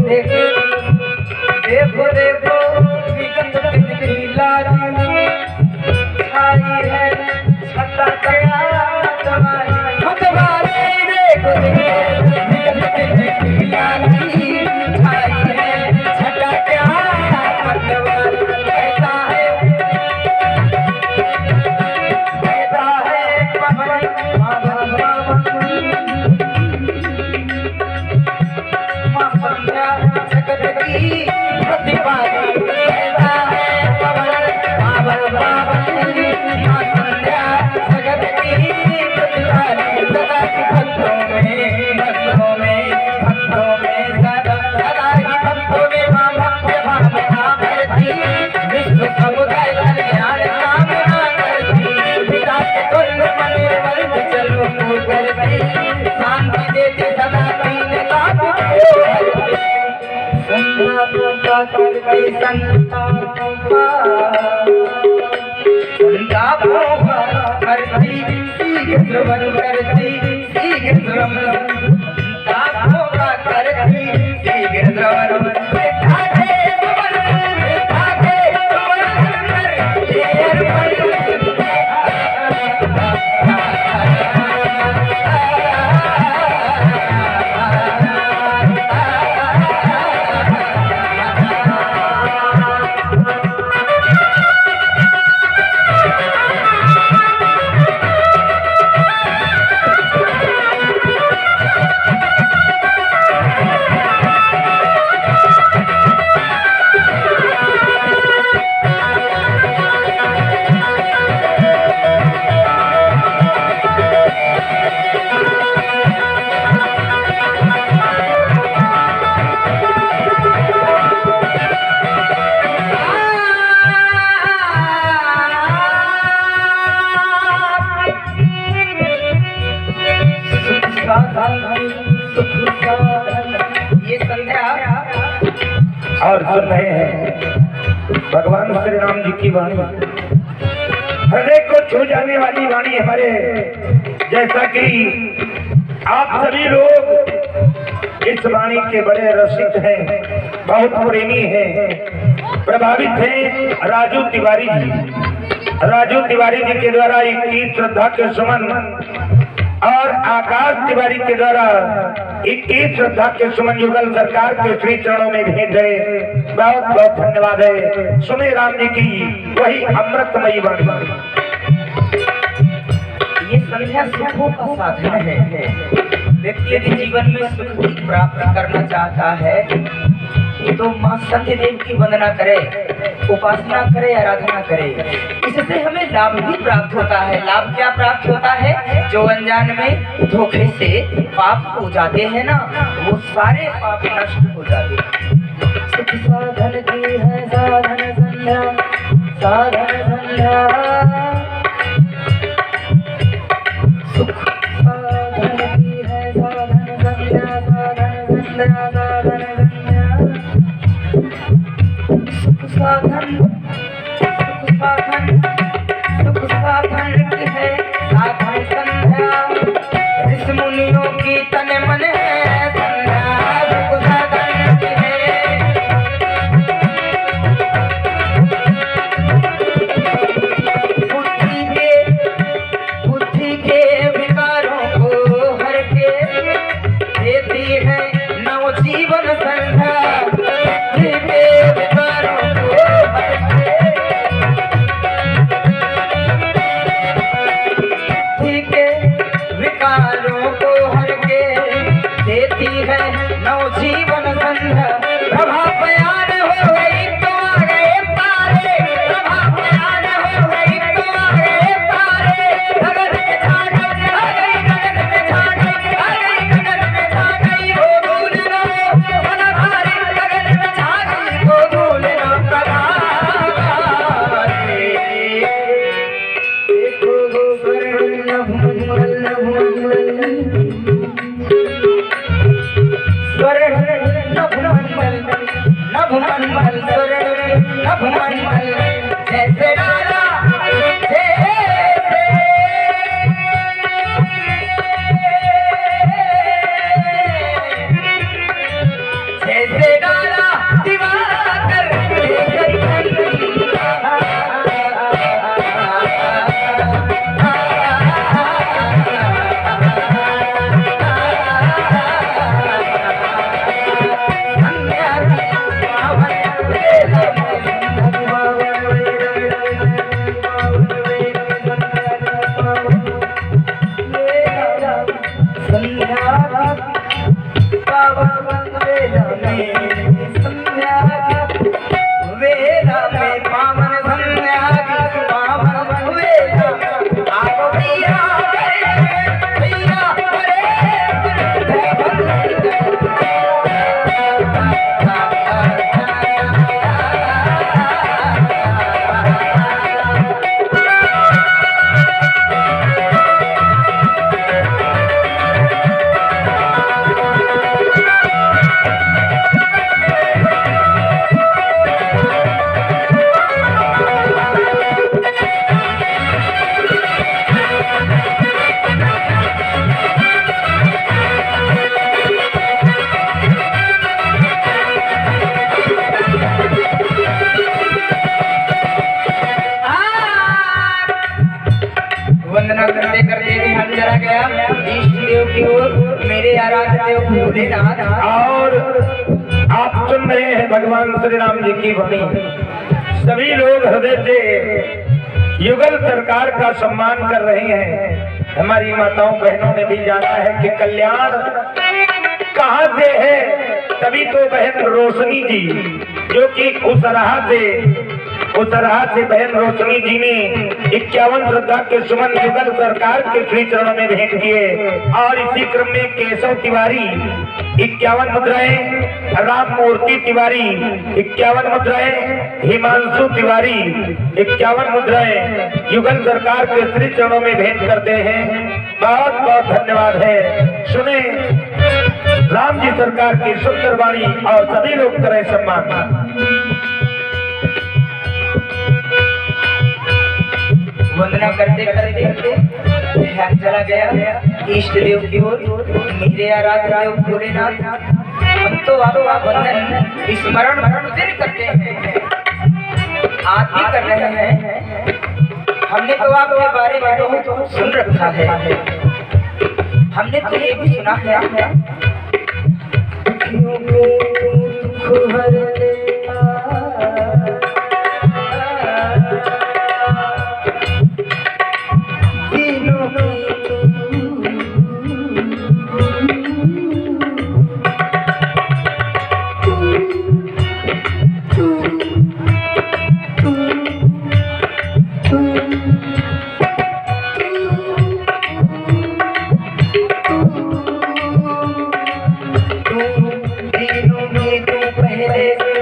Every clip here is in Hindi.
देखो देखो देखो छाई है छटा गया तुम्हारी मतवारी देखो छाई है छटा गया मतवारी कहता है ये संध्या और सुन रहे हैं भगवान श्री राम जी की वाणी, हृदय को छू जाने वाली वाणी हमारे। जैसा कि आप सभी लोग इस वाणी के बड़े रसिक हैं, बहुत प्रेमी हैं, प्रभावित हैं राजू तिवारी जी के द्वारा 21 श्रद्धा के सुमन और आकाश तिवारी के द्वारा 21 श्रद्धा के सुमन युगल सरकार के श्री चरणों में भेंट है। बहुत बहुत धन्यवाद है। सुने राम जी की वही अमृतमयी वाणी। ये संध्या सुखों का साधन है। व्यक्ति यदि जीवन में सुख की प्राप्ति करना चाहता है तो माँ सत्य देव की वंदना करे, उपासना करे, आराधना करे। इससे हमें लाभ भी प्राप्त होता है। लाभ क्या प्राप्त होता है? जो अनजान में धोखे से पाप हो जाते हैं ना, वो सारे पाप नष्ट हो जाते हैं। सुख साधन की है साधन संध्या, साधन संध्या। सुख साधन की है साधन संध्या, साधन संध्या, साधन संध्या। सुख साधन, सुख साधन, सुख साधन की है साधन संध्या। ऋषि मुनियों की तन मन है संध्या, सुख साधन की है। बुद्धि के विकारों को हर के देती है नव जीवन संध्या। विकारों को हर के देती है नव जीवन संध्या। प्रभा प्यार हो गई तो आ गए तारे, प्रभा प्यार हो गई तो आ गए तारे। गगन में छा गई, आ गई गगन में छा गई, आ गई गगन में छा गई वो धूल नो कलाकारी। गगन में छा गई वो धूल नो कलाकारी। देखो गो स्वर्ण भूमल नभ पावन वेला में संध्या की, वेला में पावन संध्या की, पावन वेला आप पिया पिया वंदना करते करते ध्यान चला गया इष्ट देव की ओर, मेरे आराध्य देव भोलेनाथ। और आप सुन रहे हैं भगवान श्री राम जी की वाणी। सभी लोग हृदय से युगल सरकार का सम्मान कर रहे हैं। हमारी माताओं बहनों ने भी जाना है कि कल्याण कहाँ से है, तभी तो बहन रोशनी जी जो कि उस राह से बहन रोशनी जी ने 51 श्रद्धा के सुमन युगल सरकार के श्री चरणों में भेंट किए। और इसी क्रम में केशव तिवारी 51 मुद्राएं, राम मूर्ति तिवारी 51 मुद्राएं, हिमांशु तिवारी 51 मुद्राएं युगल सरकार के श्री चरणों में भेंट करते हैं। बहुत बहुत धन्यवाद है। सुने राम जी सरकार की सुंदर वाणी और सभी लोग करें सम्मान। वंदना करते करते ध्यान चला गया इष्ट देव की ओर, मेरे आराध्य देव भोलेनाथ। हम तो आपका वंदन स्मरण प्रतिदिन करते हैं, आप भी कर रहे हैं। हमने तो आपके बारे में बहुत सुन रखा है, हमने तो ये भी सुना है पहले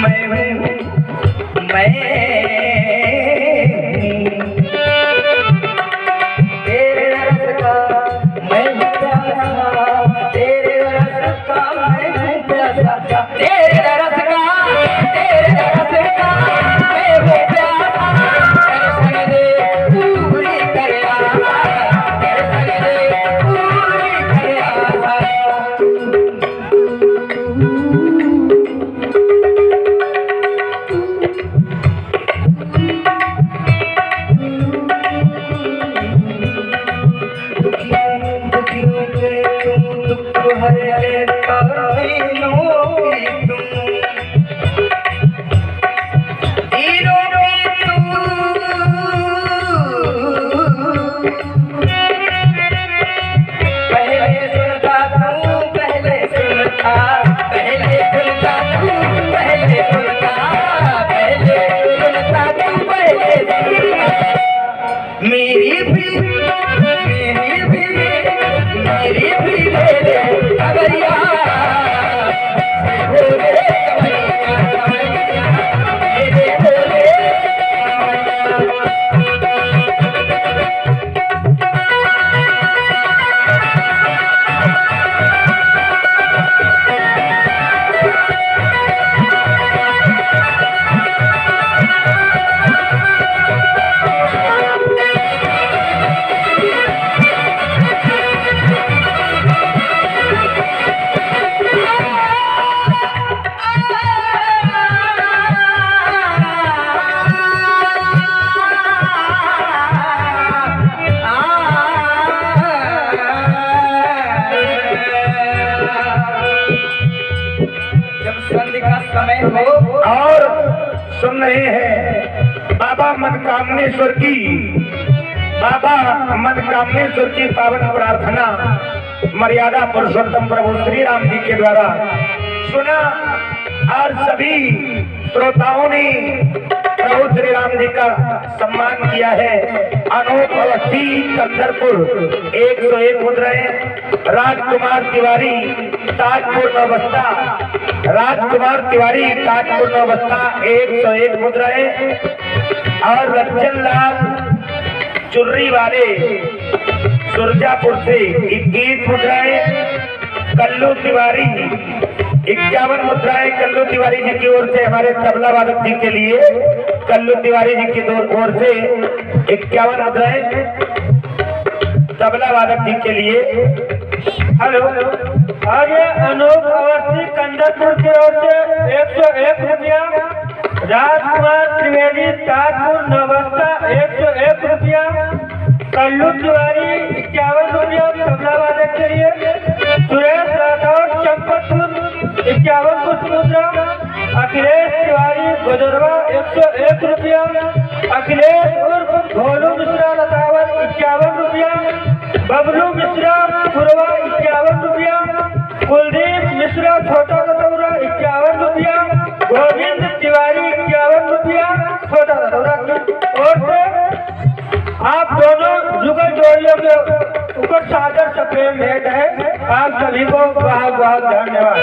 मैं हूँ मैं तेरे रस का मैं हूँ प्यासा, तेरे रस का मैं हूँ प्यासा, तेरे रस का मैं हूँ प्यासा। दर्शन दे पूरी कर आशा, दर्शन दे पूरी कर आशा। दुखियों के तुम दुख हरे दीनों की तुम, दीनों की तुम। पहले सुनता तू पहले सुनता, पहले सुनता तू पहले सुनता, पहले सुनता तू पहले सुनता। मेरी भी ले ले खबरिया, बोले कमरिया, मेरे बोले समय हो। और सुन रहे हैं बाबा मनकामनेश्वर की, बाबा मनकामनेश्वर की पावन प्रार्थना मर्यादा पुरुषोत्तम प्रभु श्री राम जी के द्वारा सुना। और सभी श्रोताओं ने प्रभु श्री राम जी का सम्मान किया है। अनूप अवस्थी कंदरपुर 101 मुद्राएं, राजकुमार तिवारी ताजपुर नौबस्ता, राजकुमार तिवारी ताजपुर नौबस्ता 101 मुद्राएं, और रंजन लाल चुर्री वाले सुरजापुर से 21 मुद्राएं, कल्लू तिवारी 51 मुद्राएं कल्लू तिवारी जी की ओर से हमारे तबला वादक जी के लिए, कल्लू तिवारी जी की ओर से 51 मुद्राएं तबला वादक जी के लिए। हेलो, आगे अनूप अवस्थी कंदरपुर की ओर से 101 रुपया, राजकुमार त्रिवेदी ताजपुर नौबस्ता 101 रुपया, कल्लू तिवारी 51 रुपया तबला वादक के लिए, सुरेश राठौर चंपतपुर 51 कुछ मुद्रा, अखिलेश तिवारी गोदरवा 101 रुपया, अखिलेश उर्फ भोलू मिश्रा लतावर 51 रुपया, बबलू मिश्रा पुरवा 51 रुपया, कुलदीप मिश्रा छोटा लतौरा 51 रुपया, गोविंद तिवारी 51 रुपया छोटा लतौरा की ओर से। आप दोनों जुगल जोड़ियों के ऊपर सादर सप्रेम भेंट है। आप सभी को बहुत बहुत धन्यवाद।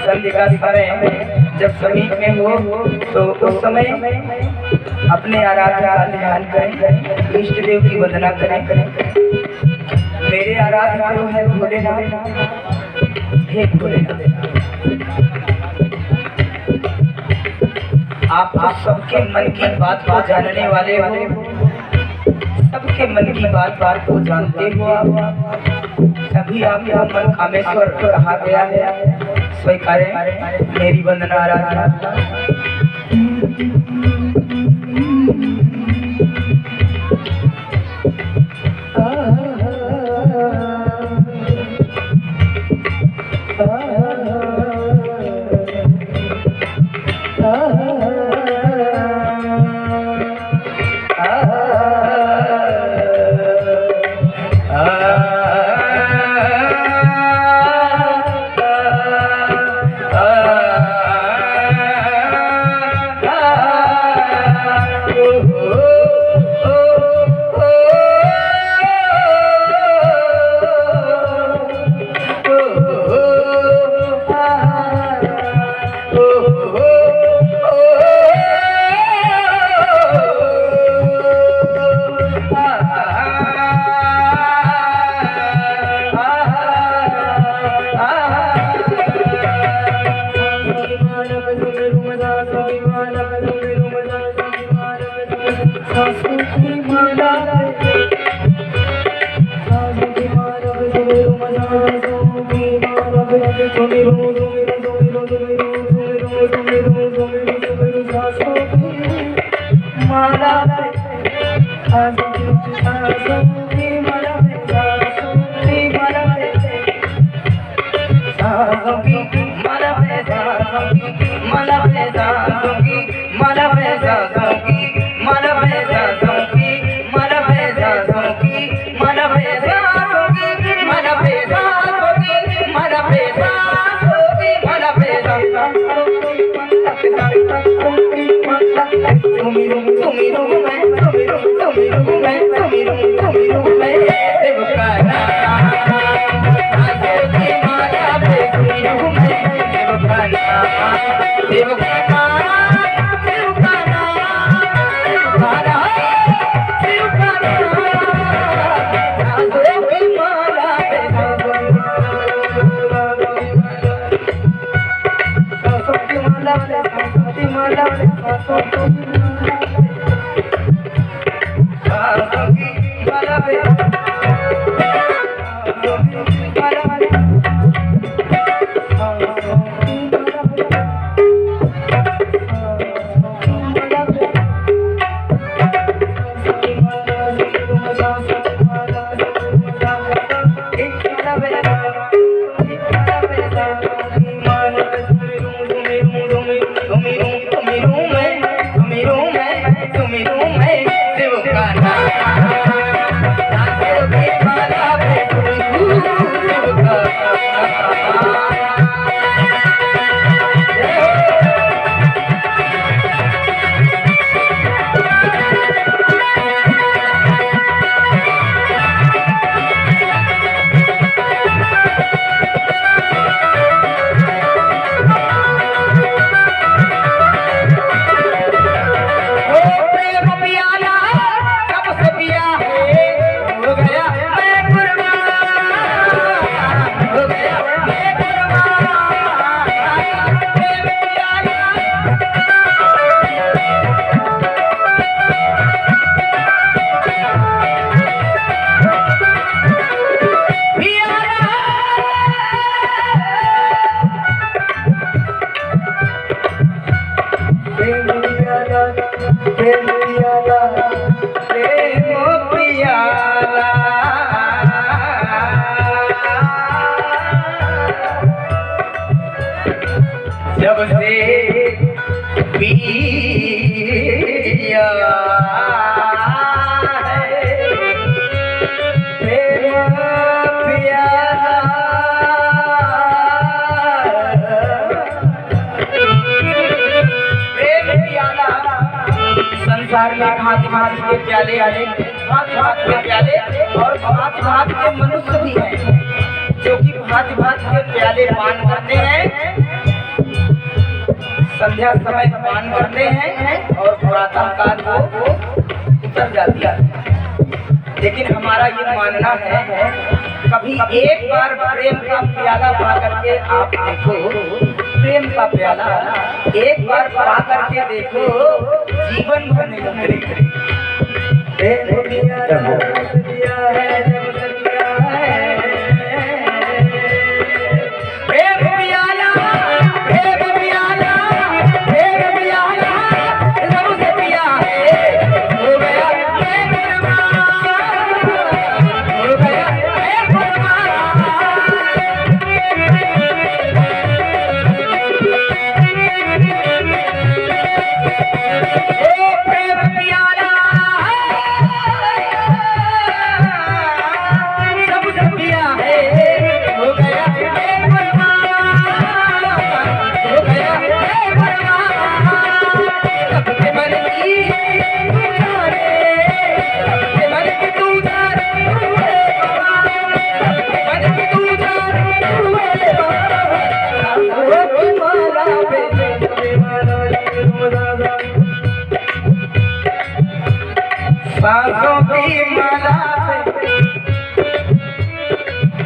संध्या का समय जब समीप में हो तो उस समय अपने आराध्य का ध्यान करें, इष्ट देव की वंदना करें। मेरे आराध्य जो है भोलेनाथ, हे भोलेनाथ, आप सबके मन की बात को जानने वाले हो, सबके मन की बात को जानते हो आप, तभी आपका मन कामेश्वर कहा गया है। स्वीकारें मेरी वंदना आराधना। जब से पिया संसार में भांति भांति के प्याले आए, भांति भांति के प्याले और भांति भांति के मनुष्य भी हैं जो कि भांति भांति के प्याले पान करते हैं, संध्या समय पान करते हैं और प्रातः काल को उतर जाती है। लेकिन हमारा ये मानना है, कभी एक बार प्रेम का प्याला पा करके आप देखो, प्रेम का प्याला एक बार पा करके देखो, जीवन भर नहीं उतरेगा। प्रेम प्याला दिया है जब दिया है, प्रेम प्याला, प्रेम प्याला, प्रेम प्याला जब दिया है, हो गया प्रेम हो गया सांसों की माला पे,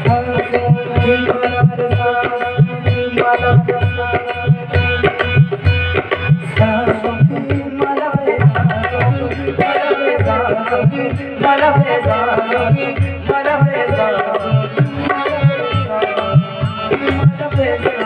सांसों की माला पे, सांसों की माला पे, सांसों की माला पे, सांसों की माला पे, सांसों की माला पे, सांसों की माला पे।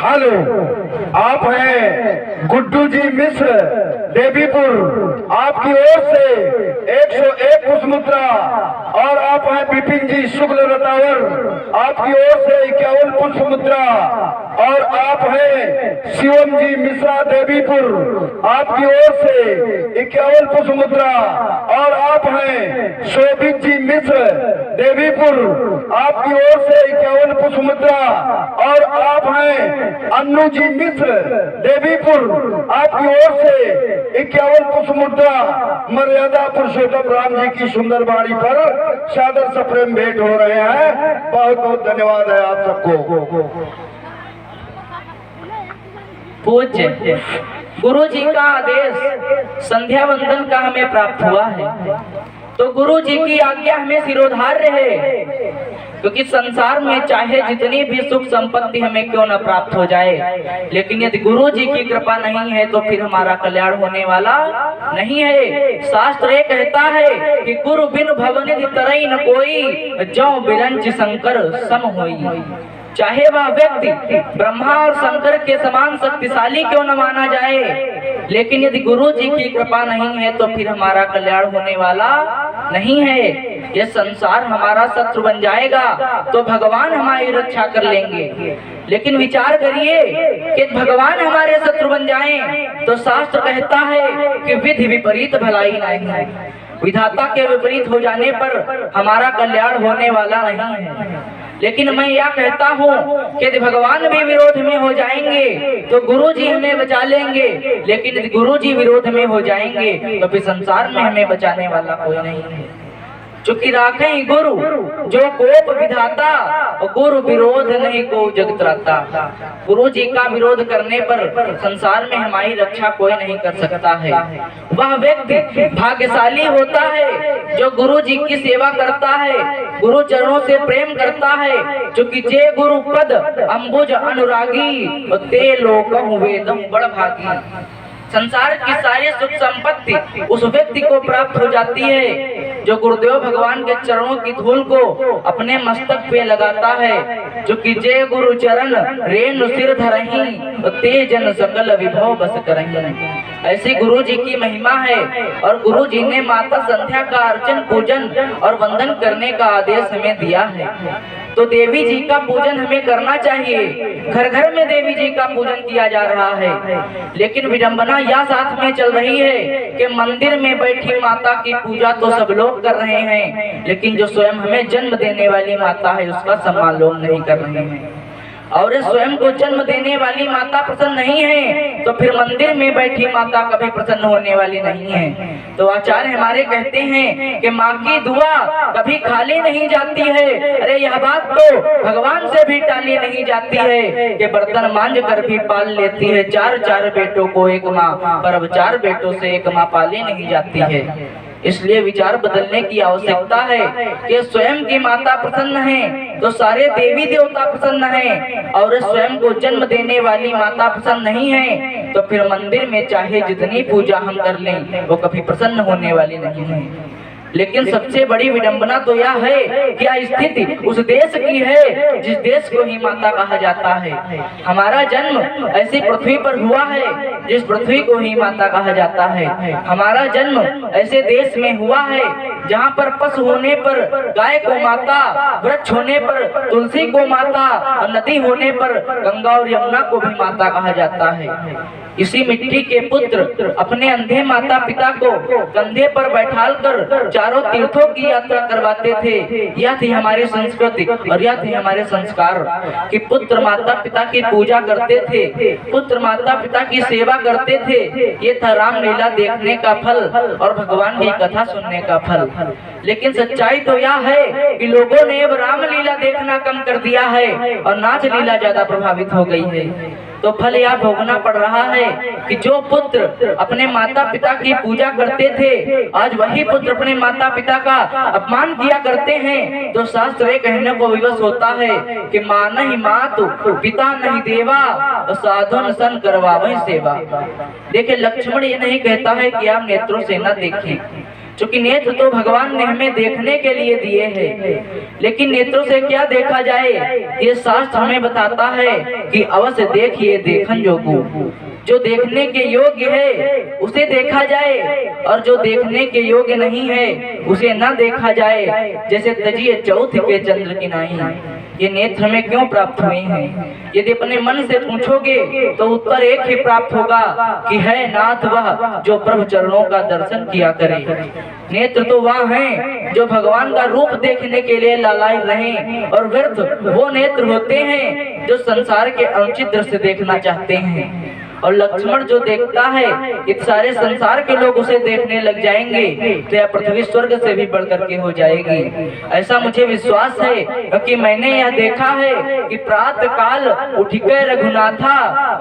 हेलो, आप हैं गुड्डू जी मिश्र देवीपुर, आपकी ओर से 101 पुष्पमुद्रा। और आप हैं विपिन जी शुक्ल रतावर, आपकी ओर से 51 पुष्पमुद्रा। और आप हैं शिवम जी मिश्रा देवीपुर, आपकी ओर से 51 पुष्पमुद्रा। और आप हैं शोभित जी मिश्र देवीपुर, आपकी ओर से 51 पुष्पमुद्रा। और आप हैं अन्नू जी मिश्र देवीपुर, आपकी ओर से 51 पुष्पमुद्रा। मर्यादा पुरुषोत्तम राम जी की सुंदर वाणी पर सादर सप्रेम भेंट हो रहे हैं। बहुत बहुत धन्यवाद है आप सबको। पूज्य गुरु जी का आदेश संध्या वंदन का हमें प्राप्त हुआ है, तो गुरु जी की आज्ञा हमें सिरोधार रहे, क्योंकि संसार में चाहे जितनी भी सुख संपत्ति हमें क्यों न प्राप्त हो जाए, लेकिन यदि गुरु जी की कृपा नहीं है तो फिर हमारा कल्याण होने वाला नहीं है। शास्त्र ये कहता है कि गुरु बिन भवनिधि तरई न कोई, जौ बिरंच शंकर सम होई। चाहे वह व्यक्ति ब्रह्मा और शंकर के समान शक्तिशाली क्यों न माना जाए, लेकिन यदि गुरु जी की कृपा नहीं है तो फिर हमारा कल्याण होने वाला नहीं है। ये संसार हमारा शत्रु बन जाएगा तो भगवान हमारी रक्षा कर लेंगे, लेकिन विचार करिए कि भगवान हमारे शत्रु बन जाएं तो शास्त्र कहता है कि विधि विपरीत भलाई नहीं। विधाता के विपरीत हो जाने पर हमारा कल्याण होने वाला नहीं है। लेकिन मैं यह कहता हूँ कि यदि भगवान भी विरोध में हो जाएंगे तो गुरु जी हमें बचा लेंगे, लेकिन यदि गुरु जी विरोध में हो जाएंगे तो फिर संसार में हमें बचाने वाला कोई नहीं है। चूंकि राखें गुरु जो कोप विधाता, गुरु विरोध नहीं को जगत त्राता। गुरु जी का विरोध करने पर संसार में हमारी रक्षा कोई नहीं कर सकता है। वह व्यक्ति भाग्यशाली होता है जो गुरु जी की सेवा करता है, गुरु चरणों से प्रेम करता है। चूंकि जे गुरु पद अंबुज अनुरागी, ते लोकहु वेदम बड़ भागी। संसार की सारी सुख संपत्ति उस व्यक्ति को प्राप्त हो जाती है जो गुरुदेव भगवान के चरणों की धूल को अपने मस्तक पे लगाता है। जो कि जय गुरु चरण रेणु सिर धरही, ते जन सकल विभव बस करही। ऐसी गुरु जी की महिमा है और गुरु जी ने माता संध्या का अर्चन पूजन और वंदन करने का आदेश हमें दिया है। तो देवी जी का पूजन हमें करना चाहिए। घर घर में देवी जी का पूजन किया जा रहा है, लेकिन विडंबना यह साथ में चल रही है कि मंदिर में बैठी माता की पूजा तो सब लोग कर रहे हैं, लेकिन जो स्वयं हमें जन्म देने वाली माता है उसका सम्मान लोग नहीं कर रहे हैं। और स्वयं को जन्म देने वाली माता प्रसन्न नहीं है तो फिर मंदिर में बैठी माता कभी प्रसन्न होने वाली नहीं है। तो आचार्य हमारे कहते हैं कि माँ की दुआ कभी खाली नहीं जाती है। अरे यह बात तो भगवान से भी टाली नहीं जाती है कि बर्तन मांझ कर भी पाल लेती है चार चार बेटों को एक माँ, पर अब चार बेटों से एक माँ पाली नहीं जाती है। इसलिए विचार बदलने की आवश्यकता है कि स्वयं की माता प्रसन्न है तो सारे देवी देवता प्रसन्न हैं, और स्वयं को जन्म देने वाली माता प्रसन्न नहीं है तो फिर मंदिर में चाहे जितनी पूजा हम कर लें वो कभी प्रसन्न होने वाली नहीं है। लेकिन सबसे बड़ी विडंबना तो यह है कि यह स्थिति उस देश की है जिस देश को ही माता कहा जाता है। हमारा जन्म ऐसी पृथ्वी पर हुआ है जिस पृथ्वी को ही माता कहा जाता है। हमारा जन्म ऐसे देश में हुआ है जहाँ पर पशु होने पर गाय को माता, वृक्ष होने पर तुलसी को माता, और नदी होने पर गंगा और यमुना को भी माता कहा जाता है। इसी मिट्टी के पुत्र अपने अंधे माता पिता को कंधे पर बैठाल कर चारों तीर्थों की यात्रा करवाते थे। यह थी हमारी संस्कृति और यह थे हमारे संस्कार कि पुत्र माता पिता की पूजा करते थे, पुत्र माता पिता की सेवा करते थे। ये था रामलीला देखने का फल और भगवान की कथा सुनने का फल। लेकिन सच्चाई तो यह है कि लोगों ने अब रामलीला देखना कम कर दिया है और नाच लीला ज्यादा प्रभावित हो गई है। तो फल यह भोगना पड़ रहा है कि जो पुत्र अपने माता पिता की पूजा करते थे, आज वही पुत्र अपने माता पिता का अपमान किया करते हैं। तो शास्त्र ये कहने को विवश होता है कि माँ नहीं मातु पिता नहीं देवा, साधन सन करवा वही सेवा। देखिए लक्ष्मण ये नहीं कहता है कि आप नेत्रों से न देखें, क्योंकि नेत्र तो भगवान ने हमें देखने के लिए दिए हैं, लेकिन नेत्रों से क्या देखा जाए ये शास्त्र हमें बताता है कि अवश्य देखिए देखन जोगु। जो देखने के योग्य है उसे देखा जाए, और जो देखने के योग्य नहीं है उसे न देखा जाए। जैसे तजिए चौथ के चंद्र की नाई, ये नेत्र हमें क्यों प्राप्त हुए हैं? यदि अपने मन से पूछोगे तो उत्तर एक ही प्राप्त होगा कि है नाथ वह जो प्रभु चरणों का दर्शन किया करे। नेत्र तो वह हैं जो भगवान का रूप देखने के लिए लालायित रहे, और व्यर्थ वो नेत्र होते हैं जो संसार के अनुचित दृश्य देखना चाहते हैं। और लक्ष्मण जो देखता है इस सारे संसार के लोग उसे देखने लग जाएंगे तो यह पृथ्वी स्वर्ग से भी बढ़कर के हो जाएगी। ऐसा मुझे विश्वास है, क्योंकि मैंने यह देखा है कि प्रातः काल उठ के रघुनाथा,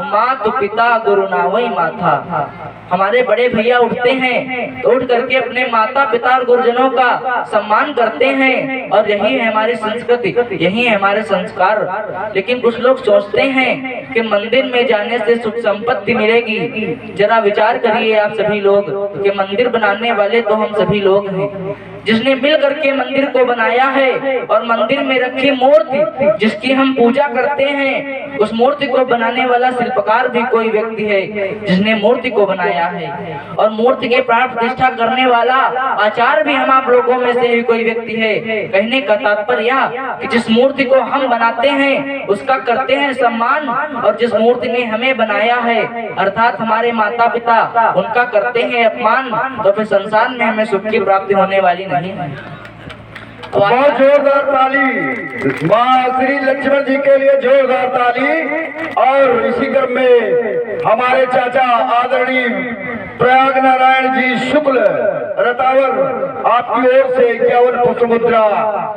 मातु पिता गुरु नावई माथा। हमारे बड़े भैया उठते हैं तो उठ करके अपने माता पिता और गुरुजनों का सम्मान करते हैं, और यही है हमारी संस्कृति, यही है हमारे संस्कार। लेकिन कुछ लोग सोचते हैं कि मंदिर में जाने से सुख संपत्ति मिलेगी। जरा विचार करिए आप सभी लोग कि मंदिर बनाने वाले तो हम सभी लोग हैं। जिसने मिल करके मंदिर को बनाया है और मंदिर में रखी मूर्ति जिसकी हम पूजा करते हैं, उस मूर्ति को बनाने वाला शिल्पकार भी कोई व्यक्ति है जिसने मूर्ति को बनाया है, और मूर्ति के प्राण प्रतिष्ठा करने वाला आचार्य भी हम आप लोगों में से ही कोई व्यक्ति है। कहने का तात्पर्य यह कि जिस मूर्ति को हम बनाते हैं उसका करते हैं सम्मान, और जिस मूर्ति ने हमें बनाया है अर्थात हमारे माता पिता, उनका करते हैं अपमान, तो फिर संसार में हमें सुख की प्राप्ति होने वाली नहीं है। बहुत जोरदार ताली माँ श्री लक्ष्मण जी के लिए, जोरदार ताली। और इसी क्रम में हमारे चाचा आदरणीय प्रयाग नारायण जी शुक्ल रतावर आपकी ओर से 51 पुष्प मुद्रा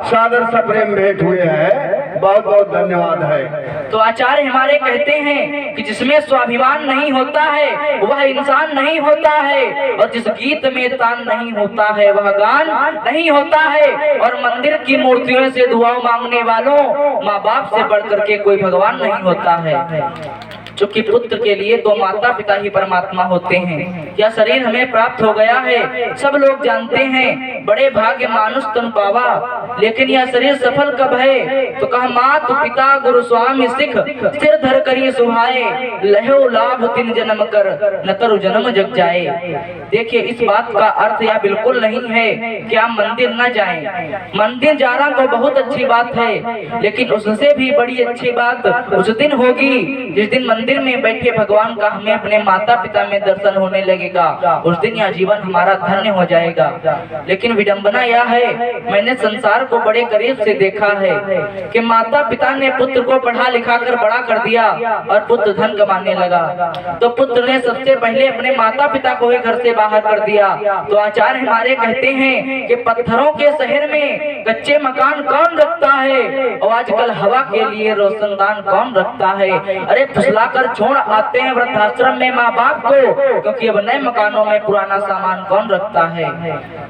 सादर सप्रेम भेंट हुए हैं। बहुत बहुत धन्यवाद है। तो आचार्य हमारे कहते हैं कि जिसमें स्वाभिमान नहीं होता है वह इंसान नहीं होता है, और जिस गीत में तान नहीं होता है वह गान नहीं होता है। और मंदिर की मूर्तियों से दुआ मांगने वालों माँ बाप से बढ़कर के कोई भगवान नहीं होता है। चूंकि पुत्र के लिए तो माता पिता ही परमात्मा होते हैं। यह शरीर हमें प्राप्त हो गया है, सब लोग जानते हैं, बड़े भाग्य मानुष तन पावा। लेकिन यह शरीर सफल कब है? तो कहा मातु पिता गुरु स्वामी सिख सिर धर करिए सुहाए, लहो लाभ तीन जन्म कर न तरु जन्म जग जाए। देखिए इस बात का अर्थ यह बिल्कुल नहीं है कि आप मंदिर न जाएं। मंदिर जाना तो बहुत अच्छी बात है, लेकिन उससे भी बड़ी अच्छी बात उस दिन होगी जिस दिन मंदिर में बैठे भगवान का हमें अपने माता पिता में दर्शन होने लगेगा। उस दिन यह जीवन हमारा धन्य हो जाएगा। लेकिन विडंबना यह है, मैंने संसार को बड़े करीब से देखा है कि माता पिता ने पुत्र को पढ़ा लिखा कर बड़ा कर दिया और पुत्र धन कमाने लगा, तो पुत्र ने सबसे पहले अपने माता पिता को ही घर से बाहर कर दिया। तो आचार्य हमारे कहते हैं कि पत्थरों के शहर में कच्चे मकान कौन रखता है, और आजकल हवा के लिए रोशनदान कौन रखता है। अरे फुसला कर छोड़ आते हैं वृद्धाश्रम में माँ बाप को, क्योंकि अब नए मकानों में पुराना सामान कौन रखता है।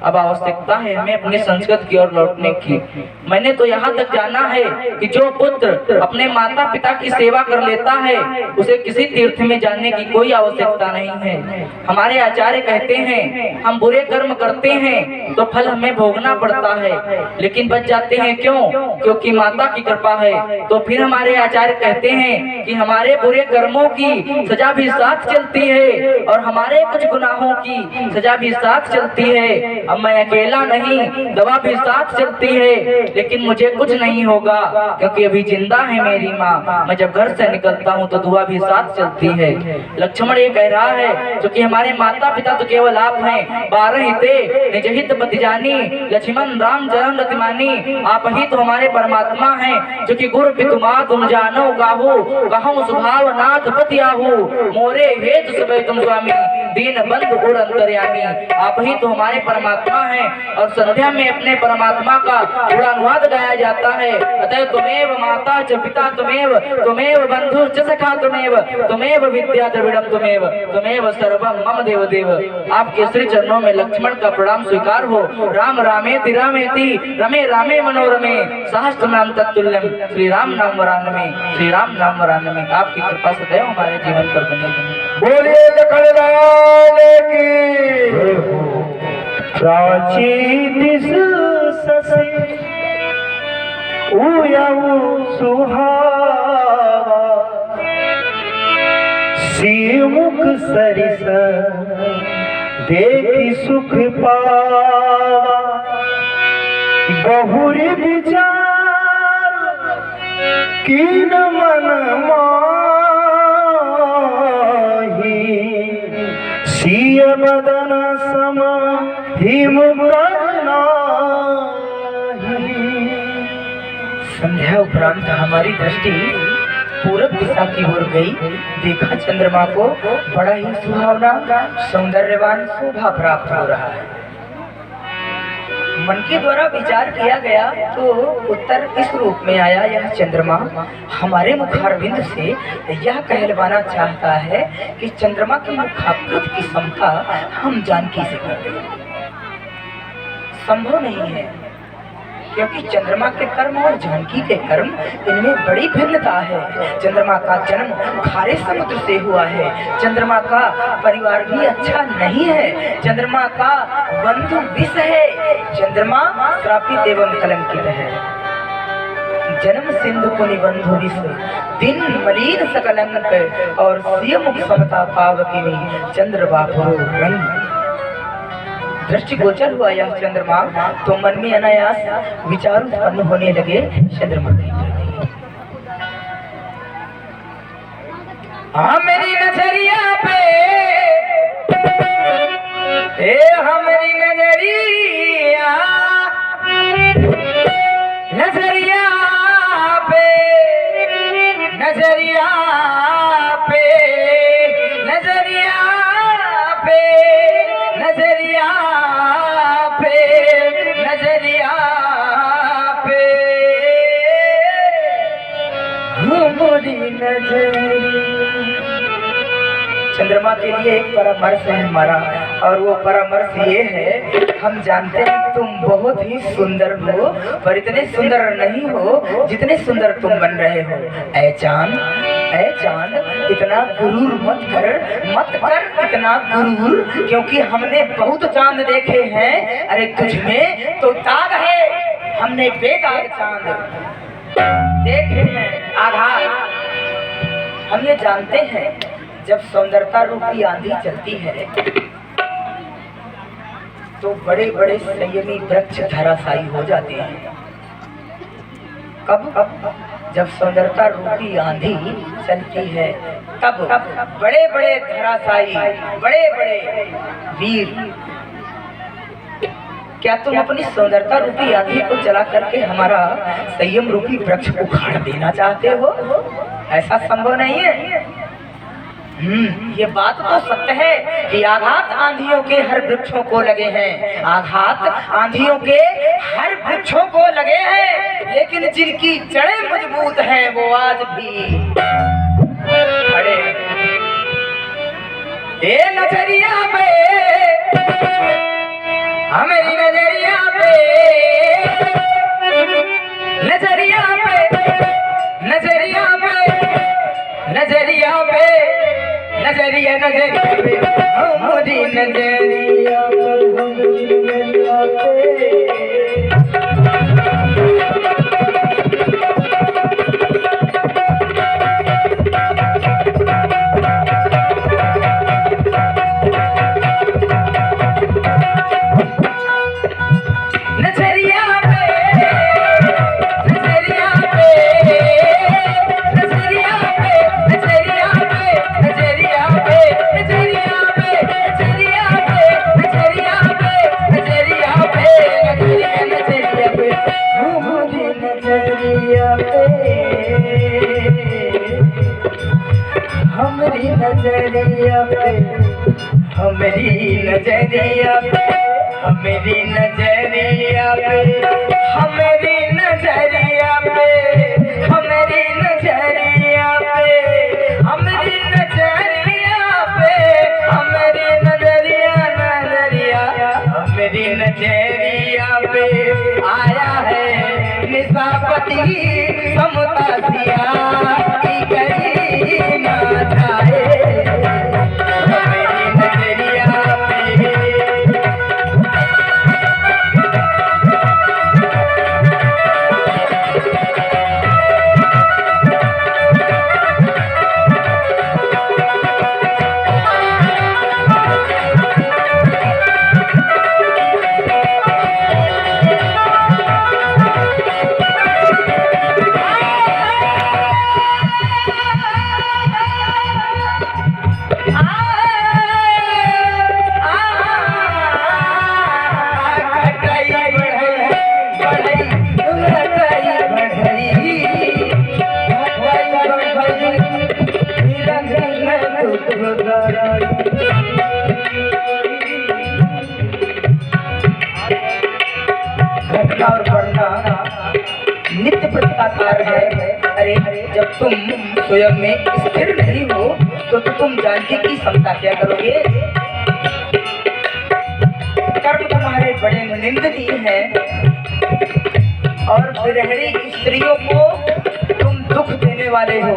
अब आवश्यकता है हमें अपनी संस्कृति की ओर लौटने की। मैंने तो यहाँ तक जाना है कि जो पुत्र अपने माता पिता की सेवा कर लेता है उसे किसी तीर्थ में जाने की कोई आवश्यकता नहीं है। हमारे आचार्य कहते हैं हम बुरे कर्म करते हैं तो फल हमें भोगना पड़ता है, लेकिन बच जाते हैं क्यों? क्योंकि माता की कृपा है। तो फिर हमारे आचार्य कहते हैं कि हमारे बुरे कर्मों की सजा भी साथ चलती है और हमारे कुछ गुनाहों की सजा भी साथ चलती है। अब मैं अकेला नहीं, दवा भी साथ चलती है, लेकिन मुझे कुछ नहीं होगा क्योंकि अभी जिंदा है मेरी माँ। मैं जब घर से निकलता हूँ तो दुआ भी साथ चलती है। लक्ष्मण ये कह रहा है क्योंकि हमारे माता पिता तो केवल आप हैं। 12 हिते निज हित पति जानी, लक्ष्मण राम जन्म रतिमानी। आप ही तो हमारे परमात्मा हैं, जो कि गुरु पितुमा तुम जानो गाहू, कहूँ स्वभाव नाथ पति आहू, मोरे हेतु सबे तुम स्वामी। दीन बंधु और अंतर्यामी, आप ही तो हमारे परमात्मा हैं। और संध्या में अपने परमात्मा का गुणानुवाद गाया जाता है। अतः तुमेव माता च पिता तुमेव, तुमेव बंधु च सखा तुमेव, तुमेव विद्या द्रविड़म तुमेव, तुमेव सर्वम मम देव देव। आपके श्री चरणों में लक्ष्मण का प्रणाम स्वीकार हो। राम रामेति रामेति रमे रामे मनोरमे सहस्त्र नाम तत्तुल्यम, श्री राम नाम वरानमे, श्री राम नाम वरानमे। आपकी कृपा सदैव हमारे जीवन पर बनी रहे। बोलिए लखनलाल की। प्राची दिस ससे उयाऊ सुहावा, सीमुख सरिस देखी सुख पावा। बहुरी विचार कीन मन माही, सिय बदन सम हिम करना। संध्या उपरांत हमारी दृष्टि पूरब दिशा की ओर गई। देखा चंद्रमा को बड़ा ही सुहावना सौंदर्यवान शोभा प्राप्त हो रहा है। मन के द्वारा विचार किया गया तो उत्तर इस रूप में आया। यह चंद्रमा हमारे मुखारविंद से यह कहलवाना चाहता है कि चंद्रमा की मुखाकृत की समता हम जानकी से करते हैं। संभव नहीं है, क्योंकि चंद्रमा के कर्म और जानकी के कर्म इनमें बड़ी भिन्नता है। चंद्रमा का जन्म खारे समुद्र से हुआ है। चंद्रमा का परिवार भी अच्छा नहीं है। चंद्रमा का बंधु विष है। चंद्रमा श्रापित एवं कलंकित है। जन्म सिंधु को निबंधु विष, दिन मलिन सकलंक और सिय मुख समता पावकिनी, चंद्र बापो रंग। दृष्टि गोचर हुआ यह चंद्रमा तो मन में अनायास विचार उत्पन्न होने लगे। चंद्रमा मेरी नजरिया पे, हमारी नजरिया, नजरिया पे, नजरिया पे, नजरिया पे, नजरिया पे, नजरिया पे, हमारी नजरिया। चंद्रमा के लिए एक परामर्श है हमारा, और वो परामर्श ये है, हम जानते हैं तुम बहुत ही सुंदर हो, पर इतने सुंदर नहीं हो जितने सुंदर तुम बन रहे हो। ऐ चांद, ऐ चांद, इतना गुरूर मत कर, मत कर इतना गुरूर, क्योंकि हमने बहुत चांद देखे हैं। अरे तुझ में तो दाग है, हमने बेदाग चांद देखे हैं। आघात हम ये जानते हैं, जब सौंदर्यता रूपी आंधी चलती है तो बड़े बड़े संयमी वृक्ष धराशायी हो जाते हैं। कब? जब सौंदर्यता रूपी आंधी चलती है तब बड़े बड़े धराशायी, बड़े बड़े वीर। क्या तुम अपनी सौंदर्यता रूपी आंधी को चला करके हमारा संयम रूपी वृक्ष उखाड़ देना चाहते हो? ऐसा संभव नहीं है। ये बात तो सत्य है कि आघात आंधियों के हर वृक्षों को लगे हैं। आघात आंधियों के हर वृक्षों को लगे हैं, लेकिन जिनकी जड़ें मजबूत हैं वो आज भी खड़े। ये नजरिया पे, हमारी नजरिया पे, नजरिया पे, नजरिया पे, नजरिया पे, नजरिया, नजरिया पे, हमारी नजरिया पे, हमारी नजरिया पे। हमारी नजरिया पे, हमारी नजरिया पे, हमारी नजरिया पे, हमारी नजरिया पे, हमारी नजरिया पे, हमारी नजरिया नजरिया, हमारी नजरिया पे आया है निशापति समतासिया की कहीं ना जाए। हमारी नजरिया पे घटना और बढ़ना नित्य प्रतिकार है। अरे जब तुम स्वयं में स्थिर नहीं हो तो तुम जानकी की क्षमता क्या करोगे। कर्म तुम्हारे बड़े निंदनीय हैं और विरहणी स्त्रियों को तुम दुख देने वाले हो।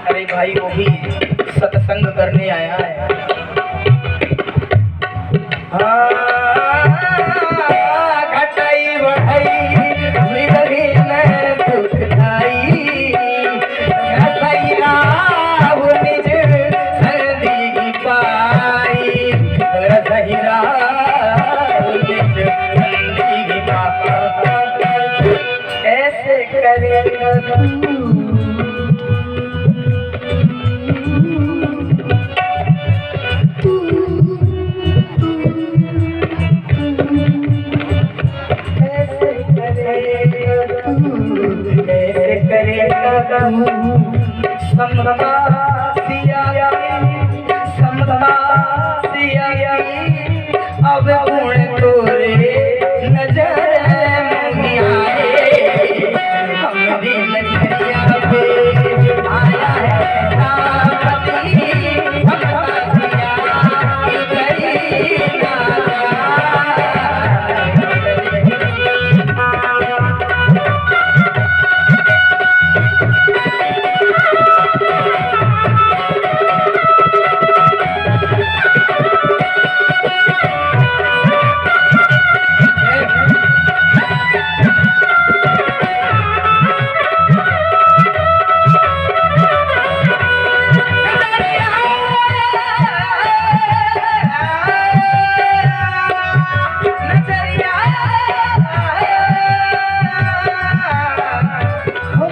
अरे भाई वो भी सत्संग करने आया है। घटाई बढ़ाई विरही न दुख ढाई, घटाई राहु निज सर्दी पाई, घटाई राहु निज सर्दी पाई। ऐसे करेगा तू अब गुण तोरे नजर हमारी नजरिया पे आया है हमारी नजरिया पे,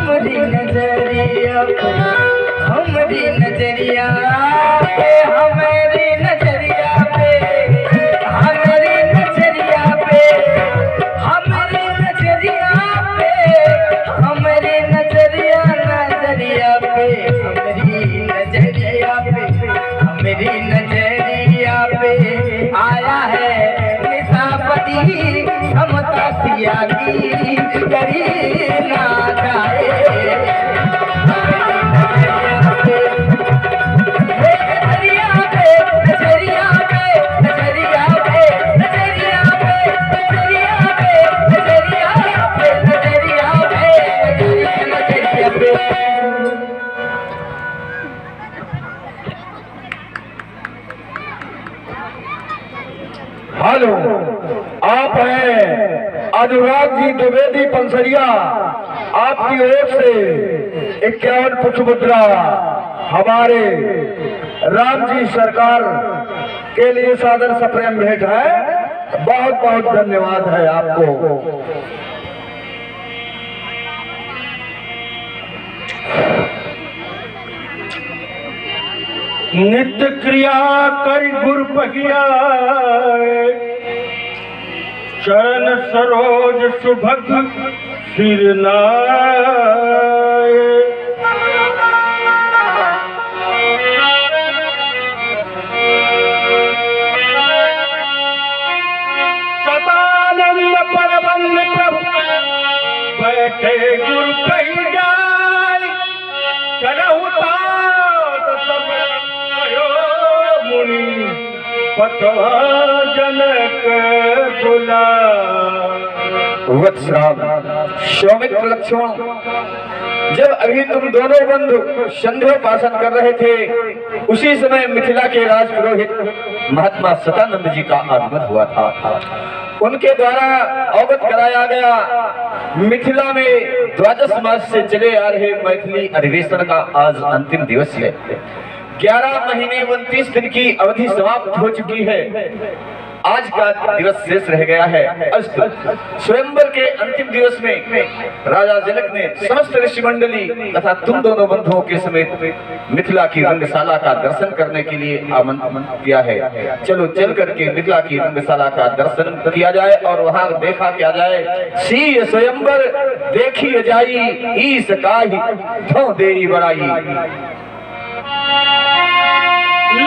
हमारी नजरिया पे, हमारी नजरिया पे, हमारी नजरिया पे, हमारी नजरिया नजरिया पे, हमारी नजरिया पे, हमारी नजरिया पे आया है निशापति समतासिया की करी ना जाए। हेलो, आप हैं अनुराग जी द्विवेदी पंसरिया। आपकी ओर से 51 पुष्प मुद्रा हमारे राम जी सरकार के लिए सादर सप्रेम भेंट है। बहुत बहुत धन्यवाद है आपको। नित्य क्रिया कर गुर पहिया, चरण सरोज सुभग सिर नाय। में प्रभु बैठे गुरु कही जाय करहु तात सब कहो मुनि पतवा जनक बुला। वत्सराम सौमित्र लक्ष्मण, जब अभी तुम दोनों बंधु संध्योपासन कर रहे थे उसी समय मिथिला के राज पुरोहित महात्मा सतानंद जी का आगमन हुआ था। उनके द्वारा अवगत कराया गया मिथिला में द्वादश मास से चले आ रहे मैथिली अधिवेशन का आज अंतिम दिवस है। 11 महीने 29 दिन की अवधि समाप्त हो चुकी है। आज का दिवस शेष रह गया है। अस्तु स्वयंवर के अंतिम दिवस में राजा जनक ने समस्त ऋषि मंडली तथा तुम दोनों बंधुओं के समेत मिथिला की रंगशाला का दर्शन करने के लिए आमंत्रित किया है। चलो चल करके मिथिला की रंगशाला का दर्शन किया जाए और वहां देखा किया जाए। सी स्वयंवर देखी जाई ईस काही धो देरी बड़ाई।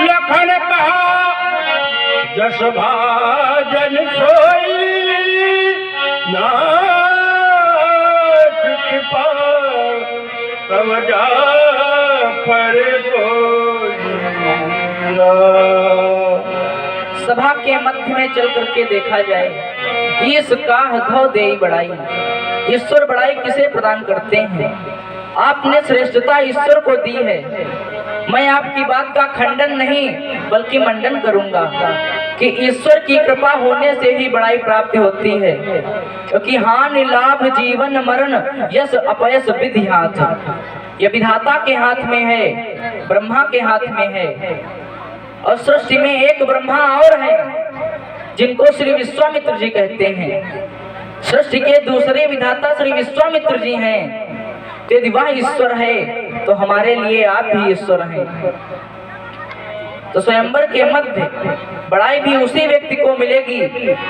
लखन कहा जस भाजन सोई नाथ कृपा तब जा पर सभा के मध्य में चल करके देखा जाए। ईस काह धो देई बड़ाई। ईश्वर बड़ाई किसे प्रदान करते हैं? आपने श्रेष्ठता ईश्वर को दी है। मैं आपकी बात का खंडन नहीं बल्कि मंडन करूंगा कि ईश्वर की कृपा होने से ही बड़ाई प्राप्त होती है, क्योंकि हानि लाभ जीवन मरण यश अपयश विधि हाथ। यह विधाता के हाथ में है, ब्रह्मा के हाथ में है। और सृष्टि में एक ब्रह्मा और है जिनको श्री विश्वामित्र जी कहते हैं। सृष्टि के दूसरे विधाता श्री विश्वामित्र जी हैं। यदि वह ईश्वर है तो हमारे लिए आप भी ईश्वर हैं। तो स्वयंवर के मध्य बड़ाई भी उसी व्यक्ति को मिलेगी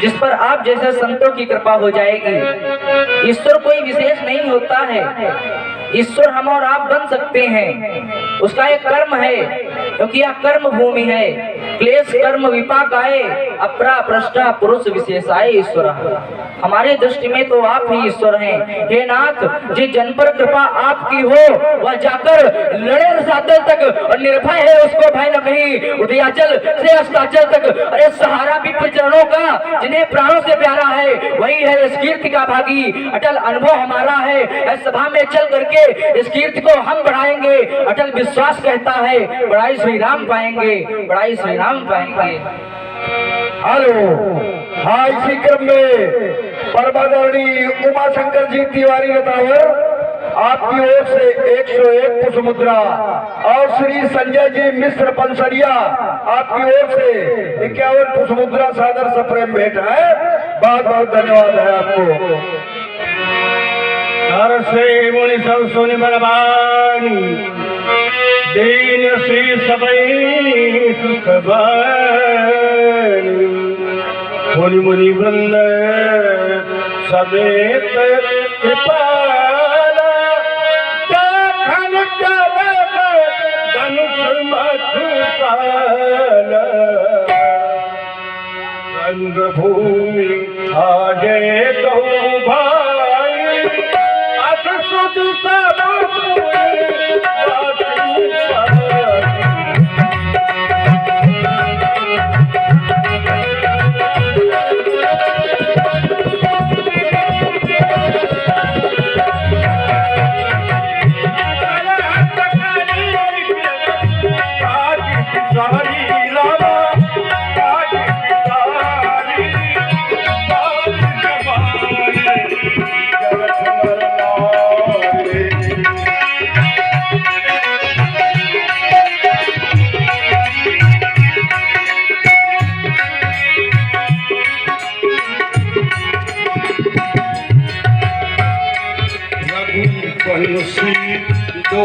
जिस पर आप जैसे संतों की कृपा हो जाएगी। ईश्वर कोई विशेष नहीं होता है। ईश्वर हम और आप बन सकते हैं। उसका एक कर्म है, क्योंकि यह कर्म भूमि है। क्लेश कर्म विपाक आए अपरा पृष्ठा पुरुष विशेषाय ईश्वर। हमारी दृष्टि में तो आप ही ईश्वर हैं। हे नाथ, जिस जन पर कृपा आपकी हो वह जाकर लड़े रसातल तक और निर्भय है, उसको भय न कहीं। उदयाचल से अस्ताचल तक, अरे सहारा विप्र चरणों का जिन्हें प्राणों से प्यारा है वही है इस कीर्ति का भागी। अटल अनुभव हमारा है। इस सभा में चल करके इस कीर्ति को हम बढ़ाएंगे। अटल विश्वास कहता है बड़ाई श्री राम पाएंगे, बड़ाई श्री राम पाएंगे। हेलो, हाँ, इसी क्रम में परमादरणीय उमा शंकर जी तिवारी बतावर आपकी ओर से 101 पुष्प मुद्रा और श्री संजय जी मिश्र पंसरिया आपकी ओर से 51 पुष्प मुद्रा सादर सप्रेम भेंट है। बहुत बहुत धन्यवाद है आपको। हर से मुनि सब सुनि बरबानी दीन श्री सबई सुख बानी। मुनि मुनि वृंद समेत कृपाला दाखन चलत धनुष मधुपाला। रंग भूमि आगे तो भाई अस सुध सब बंसी दो